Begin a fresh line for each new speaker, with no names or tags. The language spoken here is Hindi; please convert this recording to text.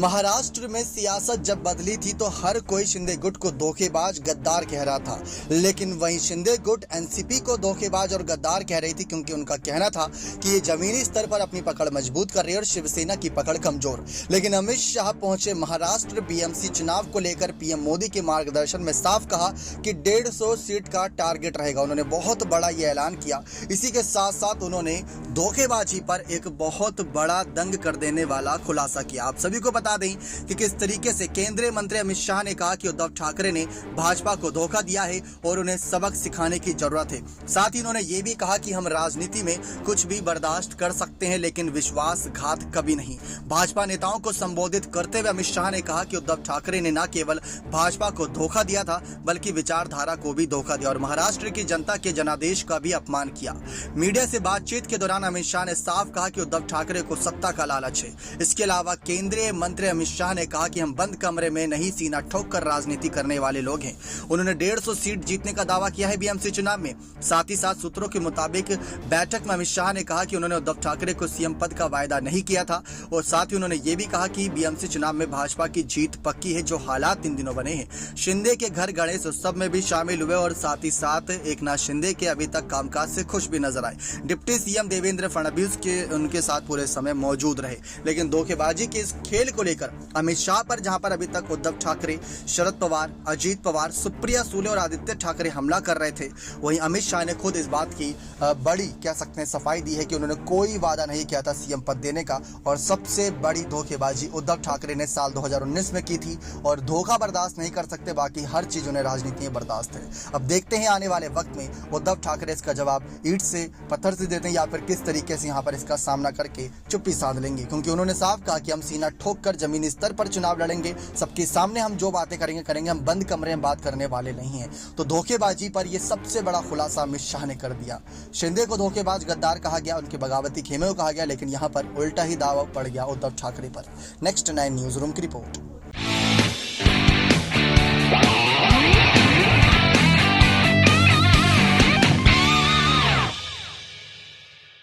महाराष्ट्र में सियासत जब बदली थी तो हर कोई शिंदे गुट को धोखेबाज गद्दार कह रहा था, लेकिन वहीं शिंदे गुट एनसीपी को धोखेबाज और गद्दार कह रही थी, क्योंकि उनका कहना था कि ये जमीनी स्तर पर अपनी पकड़ मजबूत कर रही है और शिवसेना की पकड़ कमजोर। लेकिन अमित शाह पहुंचे महाराष्ट्र बीएमसी चुनाव को लेकर पीएम मोदी के मार्गदर्शन में साफ कहा कि 150 सीट का टारगेट रहेगा। उन्होंने बहुत बड़ा ये ऐलान किया। इसी के साथ साथ उन्होंने धोखेबाजी पर एक बहुत बड़ा दंग कर देने वाला खुलासा किया। आप सभी को बता दें कि किस तरीके से केंद्रीय मंत्री अमित शाह ने कहा कि उद्धव ठाकरे ने भाजपा को धोखा दिया है और उन्हें सबक सिखाने की जरूरत है। साथ ही उन्होंने ये भी कहा कि हम राजनीति में कुछ भी बर्दाश्त कर सकते हैं, लेकिन विश्वासघात कभी नहीं। भाजपा नेताओं को संबोधित करते हुए अमित शाह ने कहा कि उद्धव ठाकरे ने न केवल भाजपा को धोखा दिया था, बल्कि विचारधारा को भी धोखा दिया और महाराष्ट्र की जनता के जनादेश का भी अपमान किया। मीडिया से बातचीत के दौरान अमित शाह ने साफ कहा कि उद्धव ठाकरे को सत्ता का लालच है। इसके अलावा केंद्रीय मंत्री अमित शाह ने कहा कि हम बंद कमरे में नहीं, सीना ठोक कर राजनीति करने वाले लोग हैं। उन्होंने 150 सीट जीतने का दावा किया है बीएमसी चुनाव में। साथ ही साथ सूत्रों के मुताबिक बैठक में अमित शाह ने कहा कि उन्होंने उद्धव ठाकरे को सीएम पद का वायदा नहीं किया था और साथ ही उन्होंने ये भी कहा कि बीएमसी चुनाव में भाजपा की जीत पक्की है। जो हालात इन दिनों बने हैं, शिंदे के घर गणेश उत्सव में भी शामिल हुए और साथ ही साथ एकनाथ शिंदे के अभी तक कामकाज से खुश भी नजर आए। डिप्टी सीएम देवेंद्र फडणवीस के उनके साथ पूरे समय मौजूद रहे। लेकिन धोखेबाजी के इस खेल को लेकर अमित शाह पर, जहां पर अभी तक उद्धव ठाकरे, शरद पवार, अजीत पवार, सुप्रिया सुले और आदित्य ठाकरे हमला कर रहे थे, वहीं अमित शाह ने खुद इस बात की बड़ी कह सकते हैं सफाई दी है कि उन्होंने कोई वादा नहीं किया था सीएम पद देने का। और सबसे बड़ी धोखेबाजी उद्धव ठाकरे ने साल 2019 में की थी और धोखा बर्दाश्त नहीं कर सकते, बाकी हर चीज उन्हें राजनीति में बर्दाश्त है। अब देखते हैं आने वाले वक्त में उद्धव ठाकरे इसका जवाब ईंट से पत्थर से देते हैं या फिर किस तरीके से यहाँ पर इसका सामना करके चुप्पी साध लेंगे, क्योंकि उन्होंने साफ कहा कि हम सीना ठोक कर जमीनी स्तर पर चुनाव लड़ेंगे, सबके सामने हम जो बातें करेंगे, हम बंद कमरे में बात करने वाले नहीं हैं। तो धोखेबाजी पर यह सबसे बड़ा खुलासा अमित शाह ने कर दिया। शिंदे को धोखेबाज गद्दार कहा गया, उनके बगावती खेमे को कहा गया, लेकिन यहाँ पर उल्टा ही दावा पड़ गया उद्धव ठाकरे पर। नेक्स्ट 9 न्यूज रूम की रिपोर्ट।